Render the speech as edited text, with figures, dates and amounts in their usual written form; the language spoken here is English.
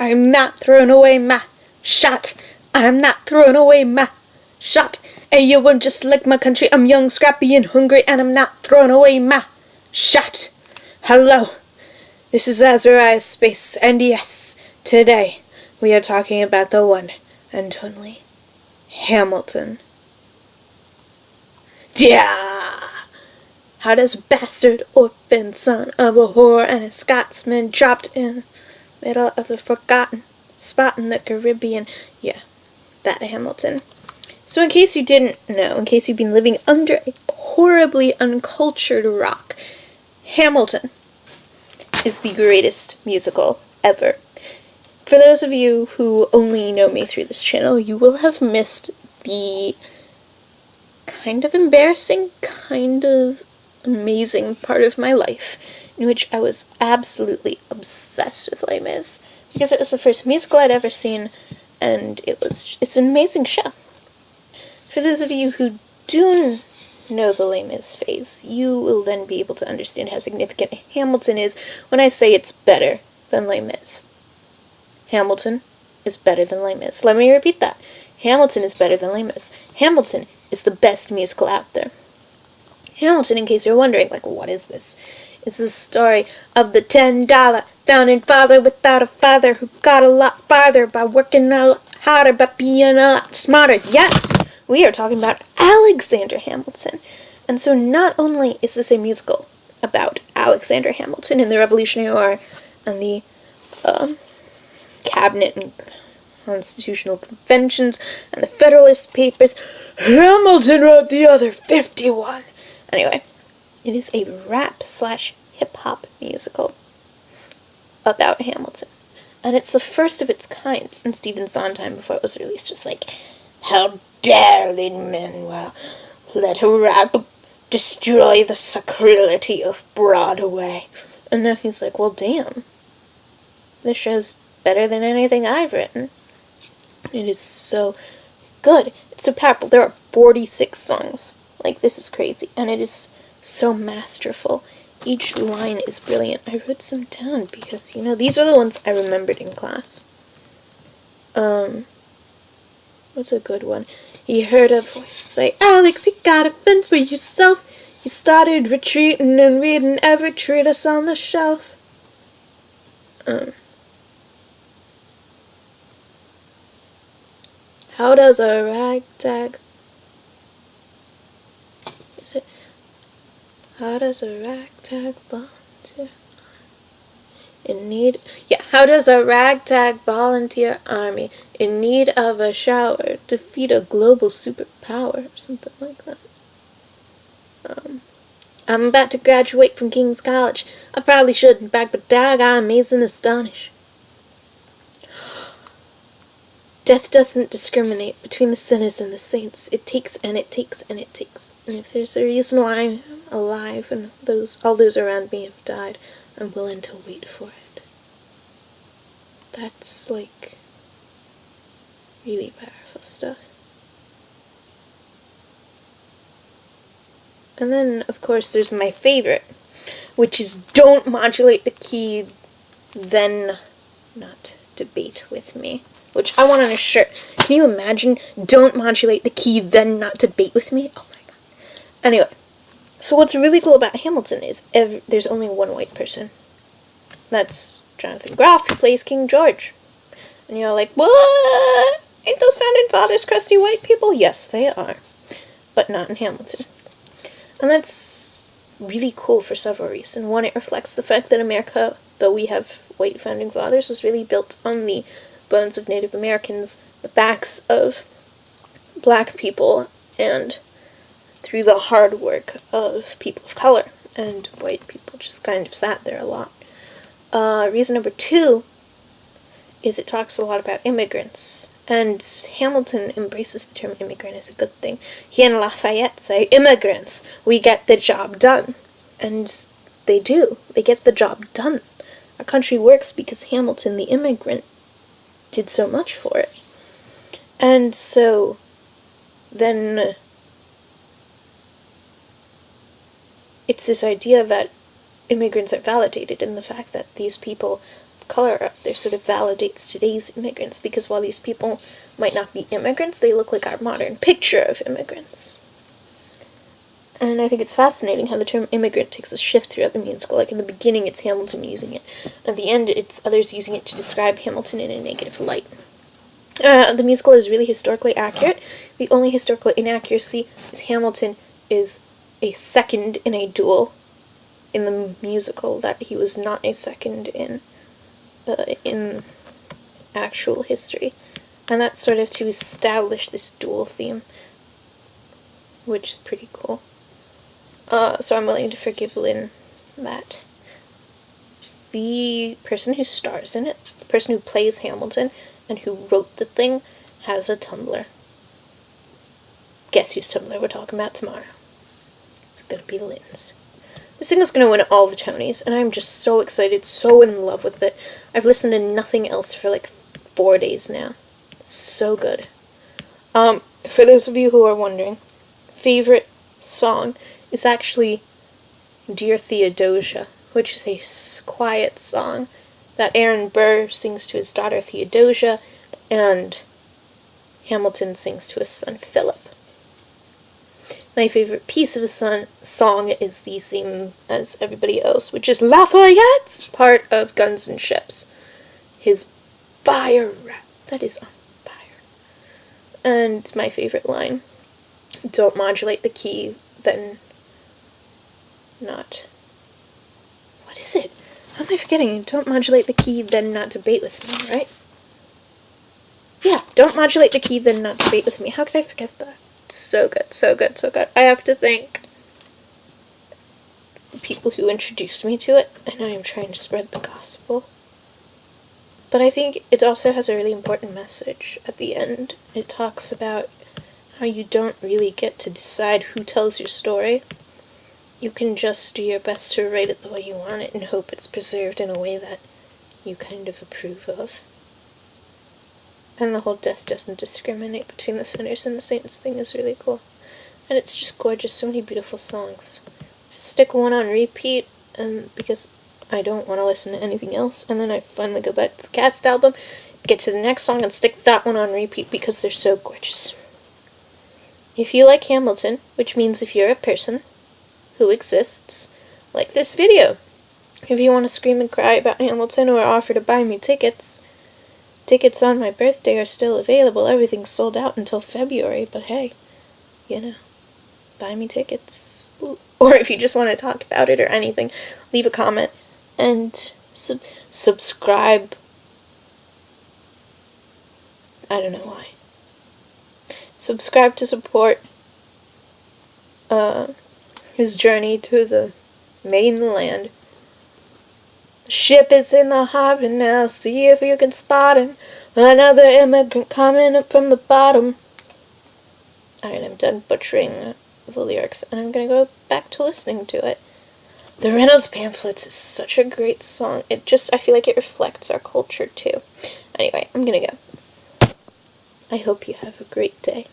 I'm not throwing away my shot. I'm not throwing away my shot. Hey, yo, I'm just like my country. I'm young, scrappy, and hungry, and I'm not throwing away my shot. Hello, this is Azaria's Space, and yes, today we are talking about the one and only Hamilton. Yeah! How does bastard orphan son of a whore and a Scotsman dropped in middle of the forgotten spot in the Caribbean? Yeah, that Hamilton. So in case you didn't know, in case you've been living under a horribly uncultured rock, Hamilton is the greatest musical ever. For those of you who only know me through this channel, you will have missed the kind of embarrassing, kind of amazing part of my life in which I was absolutely obsessed with Les Mis, because it was the first musical I'd ever seen, and it's an amazing show. For those of you who do know the Les Mis phase, you will then be able to understand how significant Hamilton is when I say it's better than Les Mis. Hamilton is better than Les Mis. Let me repeat that. Hamilton is better than Les Mis. Hamilton is the best musical out there. Hamilton, in case you're wondering, like, what is this? It's the story of the $10 founding father without a father who got a lot farther by working a lot harder, by being a lot smarter. Yes, we are talking about Alexander Hamilton. And so not only is this a musical about Alexander Hamilton and the Revolutionary War and the cabinet and constitutional conventions and the Federalist Papers, Hamilton wrote the other 51. Anyway, it is a rap/hip-hop musical about Hamilton. And it's the first of its kind in Stephen Sondheim before it was released. Just like, how dare Lin-Manuel let rap destroy the sacrality of Broadway. And now he's like, well, damn. This show's better than anything I've written. It is so good. It's so powerful. There are 46 songs. Like, this is crazy. And it is so masterful. Each line is brilliant. I wrote some down because, these are the ones I remembered in class. What's a good one? He heard a voice say, Alex, you gotta fend for yourself. He started retreating and reading every treatise on the shelf. How does a ragtag... How does a ragtag volunteer how does a ragtag volunteer army in need of a shower defeat a global superpower, or something like that. I'm about to graduate from King's College. I probably shouldn't brag, but dag, I amaze and astonish. Death doesn't discriminate between the sinners and the saints. It takes and it takes and it takes. And if there's a reason why I'm alive and all those around me have died, I'm willing to wait for it. That's, like, really powerful stuff. And then, of course, there's my favorite, which is don't modulate the key, then not debate with me. Which I want on a shirt. Can you imagine? Don't modulate the key, then not debate with me? Oh my god. Anyway, so what's really cool about Hamilton is there's only one white person. That's Jonathan Groff, who plays King George. And you're like, what? Ain't those founding fathers crusty white people? Yes, they are. But not in Hamilton. And that's really cool for several reasons. One, it reflects the fact that America, though we have white founding fathers, was really built on the bones of Native Americans, the backs of black people, and through the hard work of people of color. And white people just kind of sat there a lot. Reason number 2 is it talks a lot about immigrants. And Hamilton embraces the term immigrant as a good thing. He and Lafayette say, immigrants, we get the job done. And they do. They get the job done. Our country works because Hamilton, the immigrant, did so much for it. And so then it's this idea that immigrants are validated in the fact that these people color up there sort of validates today's immigrants, because while these people might not be immigrants, they look like our modern picture of immigrants. And I think it's fascinating how the term immigrant takes a shift throughout the musical. Like in the beginning, it's Hamilton using it. At the end, it's others using it to describe Hamilton in a negative light. The musical is really historically accurate. The only historical inaccuracy is Hamilton is a second in a duel in the musical that he was not a second in actual history. And that's sort of to establish this dual theme, which is pretty cool. So I'm willing to forgive Lynn that. The person who stars in it, the person who plays Hamilton and who wrote the thing, has a Tumblr. Guess whose Tumblr we're talking about tomorrow? It's gonna be Lynn's. This thing is gonna win all the Tonys, and I'm just so excited, so in love with it. I've listened to nothing else for like 4 days now. So good. For those of you who are wondering, favorite song is actually Dear Theodosia, which is a quiet song that Aaron Burr sings to his daughter Theodosia, and Hamilton sings to his son Philip. My favorite piece of a song is the same as everybody else, which is Lafayette's part of Guns and Ships. His fire rap. That is on fire. And my favorite line, don't modulate the key, then not. What is it? How am I forgetting? Don't modulate the key, then not debate with me, right? Yeah, don't modulate the key, then not debate with me. How could I forget that? So good, so good, so good. I have to thank the people who introduced me to it, and I am trying to spread the gospel. But I think it also has a really important message at the end. It talks about how you don't really get to decide who tells your story. You can just do your best to write it the way you want it and hope it's preserved in a way that you kind of approve of. And the whole death doesn't discriminate between the sinners and the saints thing is really cool. And it's just gorgeous, so many beautiful songs. I stick one on repeat, and because I don't want to listen to anything else, and then I finally go back to the cast album, get to the next song, and stick that one on repeat because they're so gorgeous. If you like Hamilton, which means if you're a person who exists, like this video, if you want to scream and cry about Hamilton or offer to buy me tickets, tickets on my birthday are still available. Everything's sold out until February, but hey, you know, buy me tickets. Or if you just want to talk about it or anything, leave a comment and subscribe. I don't know why. Subscribe to support his journey to the mainland. The ship is in the harbor now, see if you can spot him. Another immigrant coming up from the bottom. Alright, I'm done butchering the lyrics, and I'm gonna go back to listening to it. The Reynolds Pamphlets is such a great song. I feel like it reflects our culture too. Anyway, I'm gonna go. I hope you have a great day.